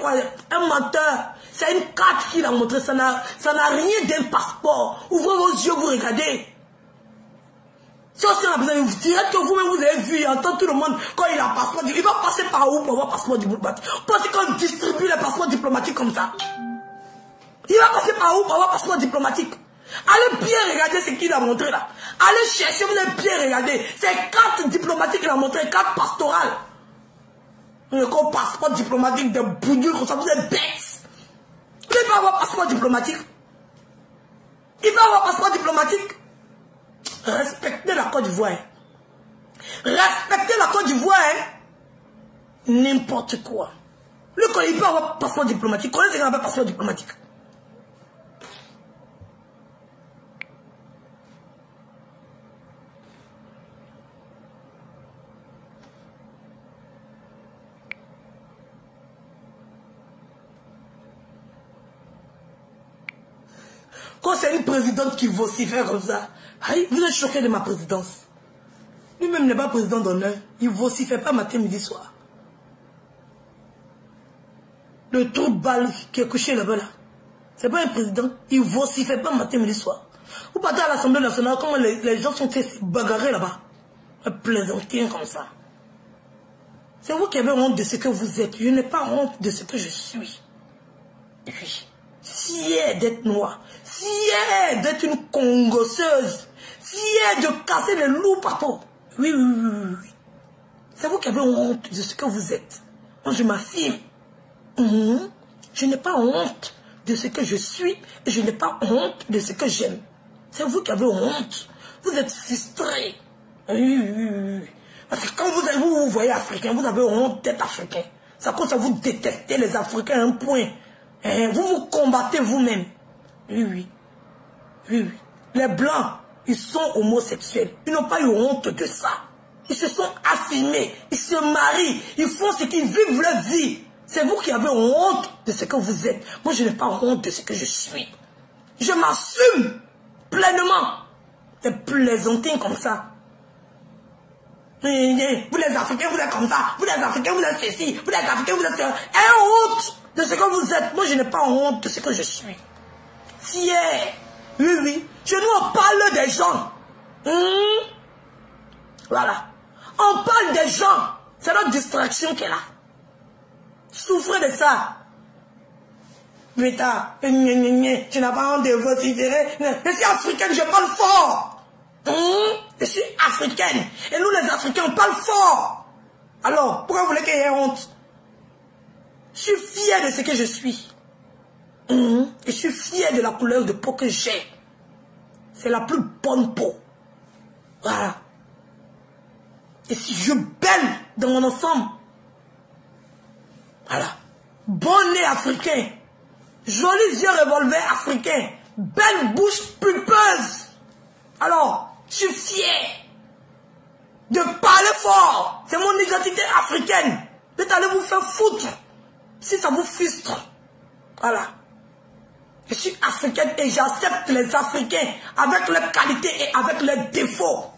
un menteur. C'est une carte qu'il a montrée. Ça n'a rien d'un passeport. Ouvrez vos yeux, vous regardez. Si on a besoin, vous direz que vous-même vous avez vu, entend tout le monde, quand il a un passeport, il va passer par où pour avoir un passeport diplomatique? Parce qu'on distribue les passeports diplomatiques comme ça. Il va passer par où pour avoir un passeport diplomatique? Allez bien regarder ce qu'il a montré là. Allez chercher, vous allez bien regarder. C'est 4 diplomatiques qu'il a montré, 4 pastorales. Le passeport diplomatique de bougnoules comme ça, vous êtes bêtes. Vous n'allez pas avoir un passeport diplomatique. Il va avoir un passeport diplomatique. Respectez la Côte d'Ivoire. Respectez la Côte d'Ivoire. N'importe quoi. Lui, quand il peut avoir un passeport diplomatique, connaissez qu'il n'a pas de passeport diplomatique. Quand c'est une présidente qui vocifère comme ça, vous êtes choqué de ma présidence. Lui-même n'est pas président d'honneur. Il ne vocifère pas matin, midi, soir. Le trou de balle qui est couché là-bas, là, c'est pas un président. Il ne vocifère pas matin, midi, soir. Vous partez à l'Assemblée nationale, comment les gens sont bagarrés là-bas. Plaisanter comme ça. C'est vous qui avez honte de ce que vous êtes. Je n'ai pas honte de ce que je suis. Et puis, fier d'être noir, fier d'être une congosseuse, fier de casser les loups partout. Oui, oui, oui, oui. C'est vous qui avez honte de ce que vous êtes. Moi, je m'affirme. Je n'ai pas honte de ce que je suis et je n'ai pas honte de ce que j'aime. C'est vous qui avez honte. Vous êtes frustrés. Oui, oui, oui, oui. Parce que quand vous voyez africain, vous avez honte d'être africain. C'est à cause que vous détestez les Africains à un point. Vous vous combattez vous-même. Oui, oui. Oui, oui. Les Blancs, ils sont homosexuels. Ils n'ont pas eu honte de ça. Ils se sont affirmés. Ils se marient. Ils font ce qu'ils vivent leur vie. C'est vous qui avez honte de ce que vous êtes. Moi, je n'ai pas honte de ce que je suis. Je m'assume pleinement. Des plaisantines comme ça. Vous les Africains, vous êtes comme ça. Vous les Africains, vous êtes ceci. Vous les Africains, vous êtes ceci. Et honte de ce que vous êtes. Moi, je n'ai pas honte de ce que je suis. Fier. Oui, oui. Chez nous, on parle des gens. Voilà. On parle des gens. C'est notre distraction qui est là. Souffrez de ça. Mais tu n'as pas honte de vociférer. Je suis africaine, je parle fort. Je suis africaine. Et nous, les Africains, on parle fort. Alors, pourquoi vous voulez qu'il y ait honte? Je suis fière de ce que je suis. Et je suis fière de la couleur de peau que j'ai. C'est la plus bonne peau. Voilà. Et si je belle dans mon ensemble. Voilà. Bon nez africain. Jolis yeux revolver africains. Belle bouche pulpeuse. Alors, je suis fier de parler fort. C'est mon identité africaine. Vous allez vous faire foutre si ça vous frustre. Voilà. Je suis africaine et j'accepte les Africains avec leurs qualités et avec leurs défauts.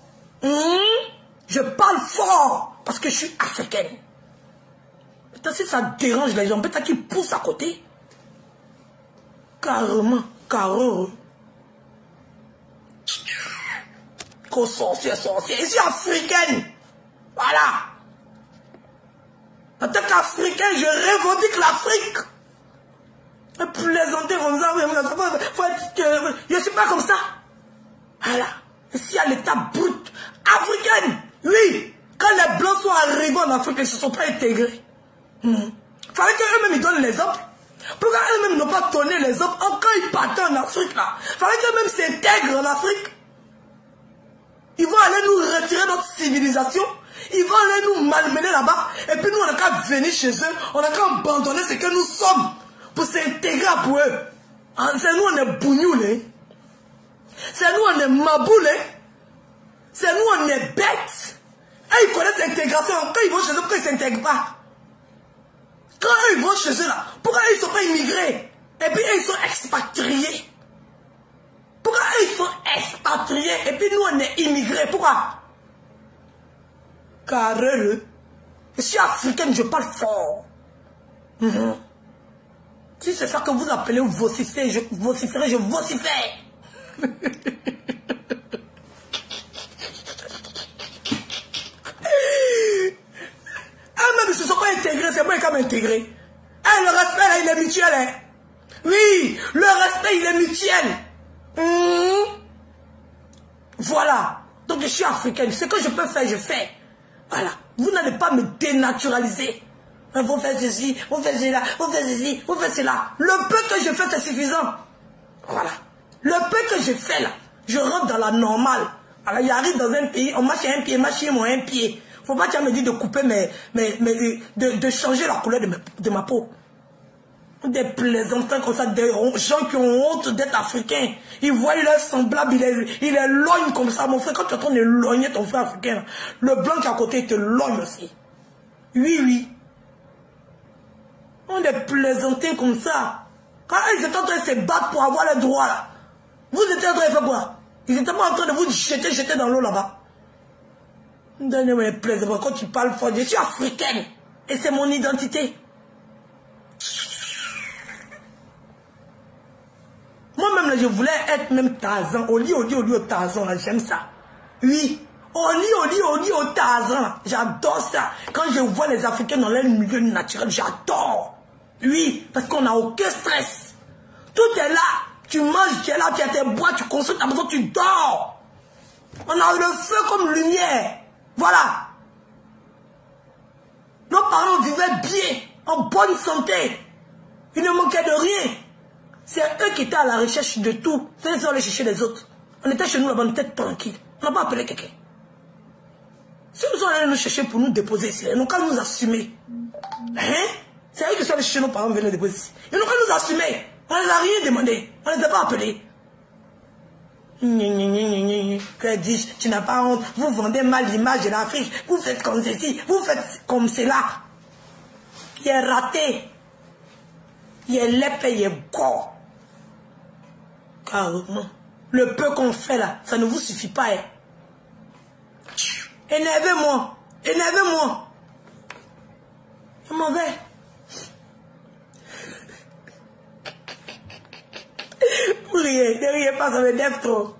Je parle fort parce que je suis africaine. Peut-être si ça dérange les gens, peut-être qu'ils poussent à côté. Carrément, carrément. Qu'au sorcier. Je suis africaine. Voilà. En tant qu'Africain, je revendique l'Afrique. Plaisanter comme ça, je ne suis pas comme ça. Voilà. Ici, à l'état brut. Africaine. Oui. Quand les Blancs sont arrivés en Afrique, ils ne se sont pas intégrés. Fallait qu'eux-mêmes ils donnent l'exemple. Pourquoi eux-mêmes n'ont pas donné l'exemple quand ils partaient en Afrique là? Fallait qu'eux-mêmes s'intègrent en Afrique. Ils vont aller nous retirer notre civilisation. Ils vont aller nous malmener là-bas. Et puis nous, on n'a qu'à venir chez eux. On n'a qu'à abandonner ce que nous sommes pour s'intégrer pour eux. C'est nous, on est bougnoulés. C'est nous, on est maboulés. C'est nous, on est bêtes. Et ils connaissent l'intégration. Quand ils vont chez eux, pourquoi ils ne s'intègrent pas? Quand eux, ils vont chez eux là, pourquoi ils ne sont pas immigrés? Et puis eux, ils sont expatriés. Pourquoi eux, ils sont expatriés? Et puis nous, on est immigrés. Pourquoi? Car eux, je suis africaine, je parle fort. Si c'est ça que vous appelez vociférer, je vocifère. Eux-mêmes ne se sont pas intégrés, c'est moi qui m'intégrer. Le respect, là, il est mutuel. Hein? Oui, le respect, il est mutuel. Voilà. Donc, je suis africaine. Ce que je peux faire, je fais. Voilà. Vous n'allez pas me dénaturaliser. Vous faites ceci, vous faites cela, vous faites ceci, vous faites cela. Le peu que je fais, c'est suffisant. Voilà. Le peu que je fais, là, je rentre dans la normale. Alors, j'arrive dans un pays, on marche un pied, marche chez moi un pied. Faut pas que tu me dises de couper de changer la couleur de ma peau. Des plaisantins comme ça, des gens qui ont honte d'être africains. Ils voient leur semblable, il est logne comme ça. Mon frère, quand tu es en train de logner ton frère africain, le blanc qui est à côté, il te logne aussi. Oui, oui. On est plaisantins comme ça. Quand ils étaient en train de se battre pour avoir le droit, là, vous étiez en train de faire quoi? Ils n'étaient pas en train de vous jeter dans l'eau là-bas. Donnez-moi les plaisirs. Quand tu parles fort, je suis africaine. Et c'est mon identité. Moi-même, là, je voulais être même Tarzan. Au lit, au Tarzan, là, j'aime ça. Oui. Au lit, au Tarzan. J'adore ça. Quand je vois les Africains dans leur milieu naturel, j'adore. Oui, parce qu'on n'a aucun stress. Tout est là. Tu manges, tu es là, tu as tes bois, tu consommes ta maison, tu dors. On a le feu comme lumière. Voilà. Nos parents vivaient bien, en bonne santé. Ils ne manquaient de rien. C'est eux qui étaient à la recherche de tout. C'est eux qui allaient chercher les autres. On était chez nous là-bas, on était tranquille. On n'a pas appelé quelqu'un. Si nous sommes allés nous chercher pour nous déposer ici, ils n'ont qu'à nous assumer. Hein? C'est eux qui sont allés chercher nos parents, venir les déposer ici. Ils n'ont qu'à nous assumer. On ne les a rien demandé. On ne les a pas appelés. Que dis-je? Tu n'as pas honte. Vous vendez mal l'image de l'Afrique. Vous faites comme ceci. Vous faites comme cela. Il est raté. Il est l'épée, il est corps. Carrément. Le peu qu'on fait là, ça ne vous suffit pas. Hein. Énervez-moi. Énervez-moi. Je m'en vais. Vous riez, ne riez pas, ça m'énerve trop.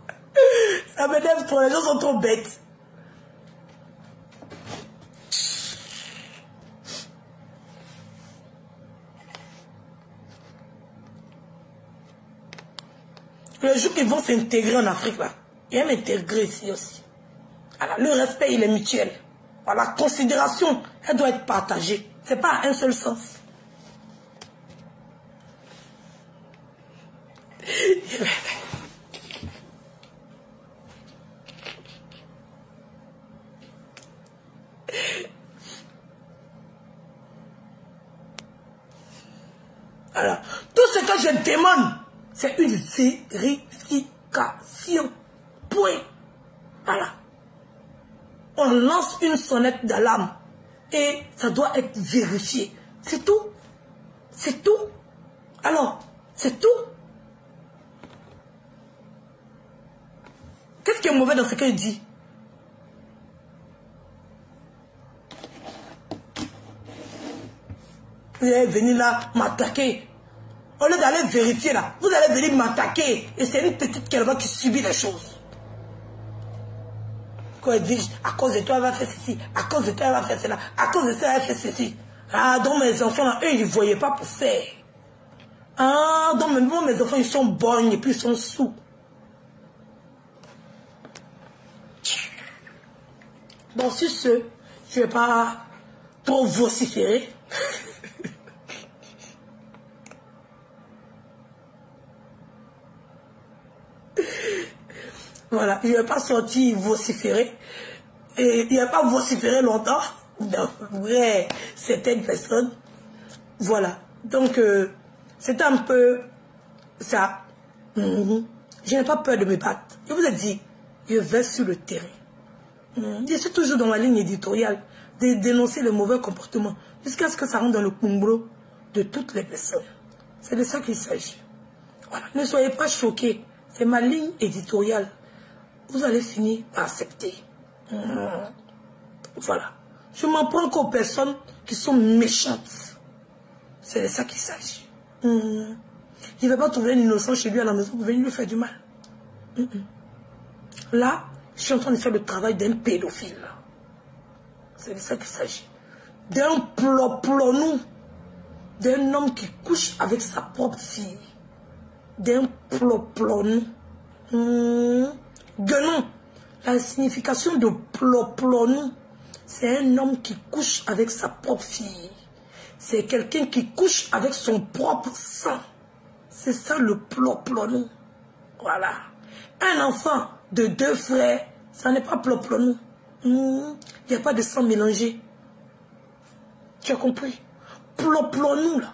Ça m'énerve trop, les gens sont trop bêtes. Le jour qu'ils vont s'intégrer en Afrique, là, Il y a un intérêt ici aussi. Alors, le respect, il est mutuel. La considération, elle doit être partagée. Ce n'est pas à un seul sens. Alors, tout ce que je demande, c'est une vérification. Point. Voilà. On lance une sonnette d'alarme et ça doit être vérifié. C'est tout. C'est tout. Alors, c'est tout. Qu'est-ce qui est mauvais dans ce que je dis? Vous allez venir là m'attaquer. Au lieu d'aller vérifier là, vous allez venir m'attaquer. Et c'est une petite quelqu'un qui subit les choses. Quand elle dit, à cause de toi, elle va faire ceci. À cause de toi, elle va faire cela. À cause de ça, elle fait ceci. Ah, donc mes enfants là, eux, ils ne voyaient pas pour faire. Ah, donc mes enfants, ils sont bons et puis ils sont sous. Bon, sur ce, je ne vais pas trop vociférer. Voilà, il ne va pas sortir vociférer. Et il ne va pas vociférer longtemps. Non, vrai, certaines personnes. Voilà. Donc, c'est un peu ça. Je n'ai pas peur de me battre. Je vous ai dit, je vais sur le terrain. Je suis toujours dans ma ligne éditoriale de dénoncer le mauvais comportement jusqu'à ce que ça rentre dans le kumbro de toutes les personnes. C'est de ça qu'il s'agit. Voilà. Ne soyez pas choqués. C'est ma ligne éditoriale. Vous allez finir par accepter. Voilà. Je m'en prends qu'aux personnes qui sont méchantes. C'est de ça qu'il s'agit. Il ne va pas trouver un innocent chez lui à la maison pour venir lui faire du mal. Là, je suis en train de faire le travail d'un pédophile. C'est de ça qu'il s'agit. D'un ploplonou. D'un homme qui couche avec sa propre fille. D'un ploplonou. Guenon. La signification de ploplonou, c'est un homme qui couche avec sa propre fille. C'est quelqu'un qui couche avec son propre sang. C'est ça le ploplonou. Voilà. Un enfant de 2 frères, ça n'est pas ploplonou. Il n'y a pas de sang mélangé. Tu as compris? Ploplonou, là,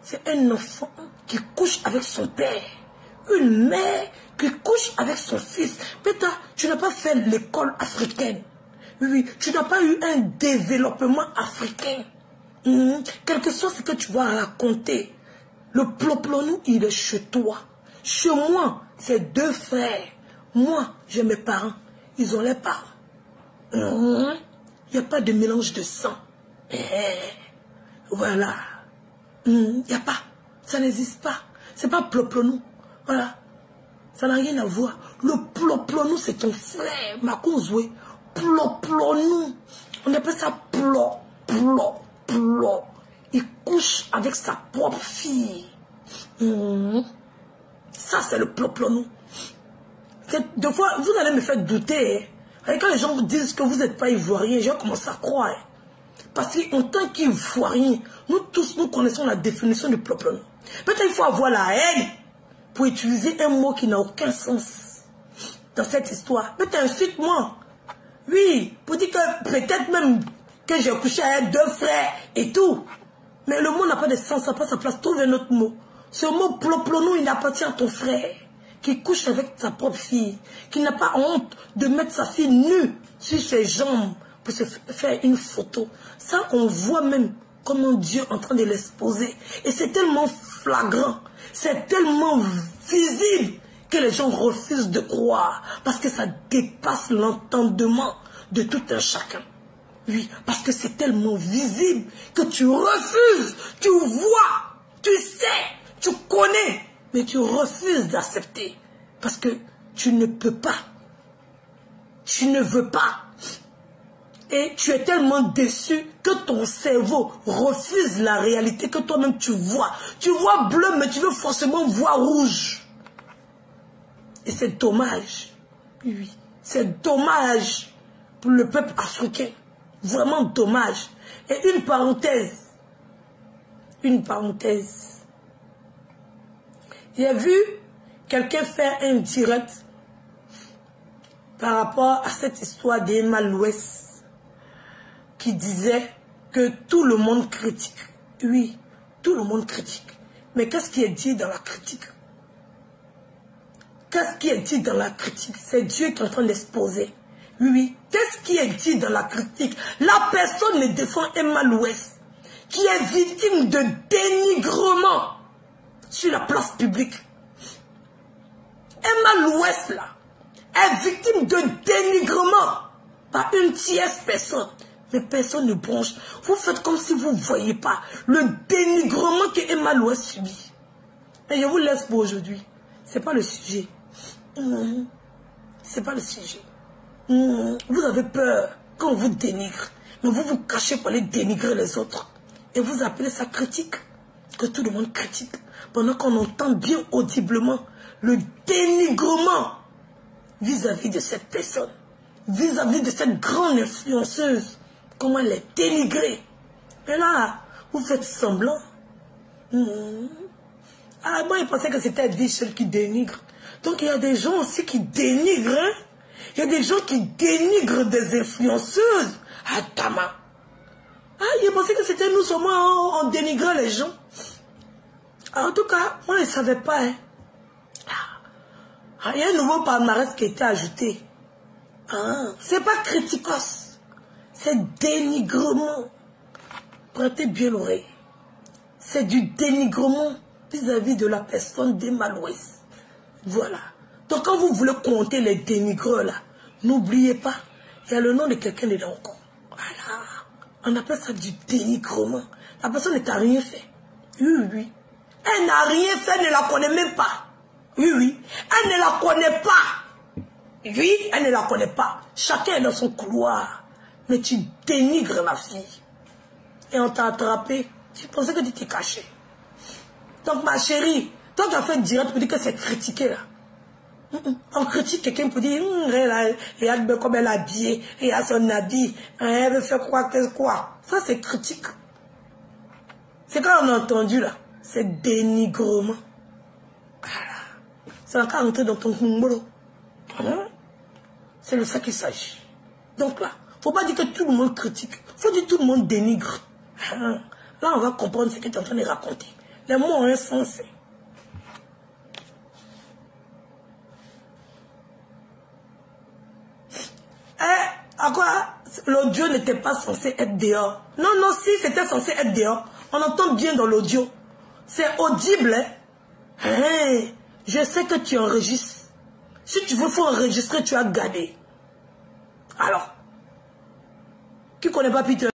c'est un enfant qui couche avec son père. Une mère qui couche avec son fils. Peut-être tu n'as pas fait l'école africaine. Oui, tu n'as pas eu un développement africain. Quel que soit ce que tu vas raconter, le ploplonou, il est chez toi. Chez moi, c'est 2 frères. Moi, j'ai mes parents. Ils ont les parents. Il n'y a pas de mélange de sang. Voilà. Il n'y a pas. Ça n'existe pas. C'est pas ploplonou. Voilà. Ça n'a rien à voir. Le ploplonou, c'est ton frère. Makonzoué. Ploplonou. On appelle ça plop. Il couche avec sa propre fille. Ça, c'est le ploplonou. Des fois, vous allez me faire douter. Et quand les gens vous disent que vous n'êtes pas ivoirien, je vais commencer à croire. Parce qu'en tant qu'ivoirien, nous tous, nous connaissons la définition du ploplonou. Peut-être qu'il faut avoir la haine pour utiliser un mot qui n'a aucun sens dans cette histoire. Peut-être insulte-moi. Oui, pour dire que peut-être même que j'ai couché avec 2 frères et tout. Mais le mot n'a pas de sens, ça n'a pas sa place. Trouve un autre mot. Ce mot ploplonou, il appartient à ton frère qui couche avec sa propre fille, qui n'a pas honte de mettre sa fille nue sur ses jambes pour se faire une photo. Ça, on voit même comment Dieu est en train de l'exposer. Et c'est tellement flagrant, c'est tellement visible que les gens refusent de croire parce que ça dépasse l'entendement de tout un chacun. Oui, parce que c'est tellement visible que tu refuses, tu vois, tu sais, tu connais, mais tu refuses d'accepter parce que tu ne peux pas, tu ne veux pas. Et tu es tellement déçu que ton cerveau refuse la réalité que toi-même tu vois. Tu vois bleu, mais tu veux forcément voir rouge. Et c'est dommage. Oui, oui. C'est dommage pour le peuple africain. Vraiment dommage. Et une parenthèse. Une parenthèse. J'ai vu quelqu'un faire un direct par rapport à cette histoire d'Emma Louès qui disait que tout le monde critique. Oui, tout le monde critique. Mais qu'est-ce qui est dit dans la critique? Qu'est-ce qui est dit dans la critique? C'est Dieu qui est en train d'exposer. Oui, oui. Qu'est-ce qui est dit dans la critique? La personne ne défend Emma Louès, qui est victime de dénigrement sur la place publique. Emma Louès, là, est victime de dénigrement par une tierce personne. Mais personne ne bronche. Vous faites comme si vous ne voyez pas le dénigrement que Emma Louès subit. Mais je vous laisse pour aujourd'hui. Ce n'est pas le sujet. C'est pas le sujet. Vous avez peur quand on vous dénigre. Mais vous vous cachez pour aller dénigrer les autres. Et vous appelez ça critique. Que tout le monde critique. Pendant qu'on entend bien audiblement le dénigrement vis-à-vis de cette personne. Vis-à-vis de cette grande influenceuse. Comment elle est dénigrée. Et là, vous faites semblant. Ah, moi, je pensais que c'était Edwige qui dénigre. Donc, il y a des gens aussi qui dénigrent. Hein? Il y a des gens qui dénigrent des influenceuses. Ah, Tama. Ah, je pensais que c'était nous seulement on dénigrait les gens. Ah, en tout cas, moi, je ne savais pas. Hein? Ah, il y a un nouveau palmarès qui a été ajouté. Ah, c'est pas criticos. C'est dénigrement. Prêtez bien l'oreille. C'est du dénigrement vis-à-vis de la personne d'Emma Louès. Voilà. Donc quand vous voulez compter les dénigreurs là, n'oubliez pas, il y a le nom de quelqu'un dedans encore. Voilà. On appelle ça du dénigrement. La personne ne t'a rien fait. Oui, oui. Elle n'a rien fait, elle ne la connaît même pas. Oui, oui. Elle ne la connaît pas. Oui, elle ne la connaît pas. Chacun est dans son couloir. Mais tu dénigres la fille. Et on t'a attrapé. Tu pensais que tu t'es caché. Donc ma chérie, toi tu as fait direct pour dire que c'est critiqué là. On critique quelqu'un pour dire, regarde comme elle est habillée, et à son habit, elle veut faire quoi. Ça c'est critique. C'est quand on a entendu là, c'est dénigrement. Voilà. C'est encore entrer dans ton kumbolo. C'est de ça qu'il s'agit. Donc là, faut pas dire que tout le monde critique. Faut dire que tout le monde dénigre. Là, on va comprendre ce que tu es en train de raconter. Les mots ont un sens. À quoi l'audio n'était pas censé être dehors? Non, non, si c'était censé être dehors, on entend bien dans l'audio. C'est audible. Hein? Je sais que tu enregistres. Si tu veux, faut enregistrer, tu as gardé. Alors, qui connaît pas Peter?